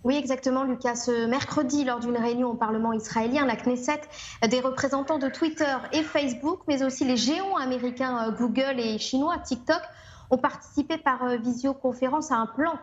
Oui, exactement, Lucas. Ce mercredi, lors d'une réunion au Parlement israélien, la Knesset, des représentants de Twitter et Facebook, mais aussi les géants américains Google et chinois TikTok, ont participé par visioconférence à un plan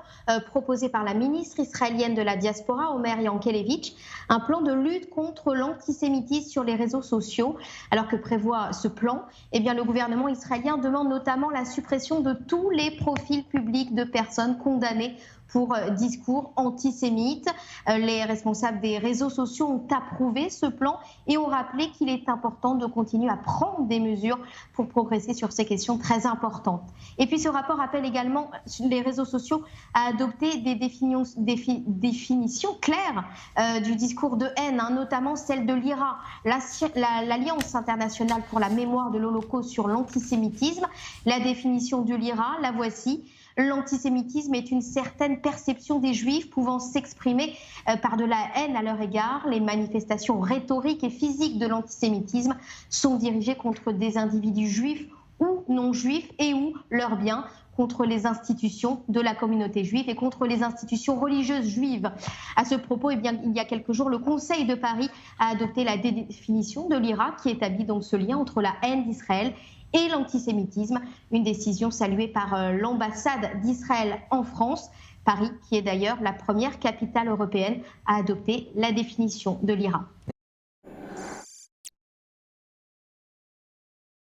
proposé par la ministre israélienne de la diaspora, Omer Yankelevitch, un plan de lutte contre l'antisémitisme sur les réseaux sociaux. Alors que prévoit ce plan, eh bien, le gouvernement israélien demande notamment la suppression de tous les profils publics de personnes condamnées pour discours antisémites. Les responsables des réseaux sociaux ont approuvé ce plan et ont rappelé qu'il est important de continuer à prendre des mesures pour progresser sur ces questions très importantes. Et puis ce rapport appelle également les réseaux sociaux à adopter des définitions claires du discours de haine, notamment celle de l'IRA, l'Alliance internationale pour la mémoire de l'Holocauste sur l'antisémitisme. La définition de l'IRA, la voici. L'antisémitisme est une certaine perception des Juifs pouvant s'exprimer par de la haine à leur égard. Les manifestations rhétoriques et physiques de l'antisémitisme sont dirigées contre des individus juifs ou non juifs et ou leurs biens, contre les institutions de la communauté juive et contre les institutions religieuses juives. À ce propos, eh bien, il y a quelques jours, le Conseil de Paris a adopté la définition de l'IRA qui établit donc ce lien entre la haine d'Israël et l'antisémitisme, une décision saluée par l'ambassade d'Israël en France, Paris qui est d'ailleurs la première capitale européenne à adopter la définition de l'IRA.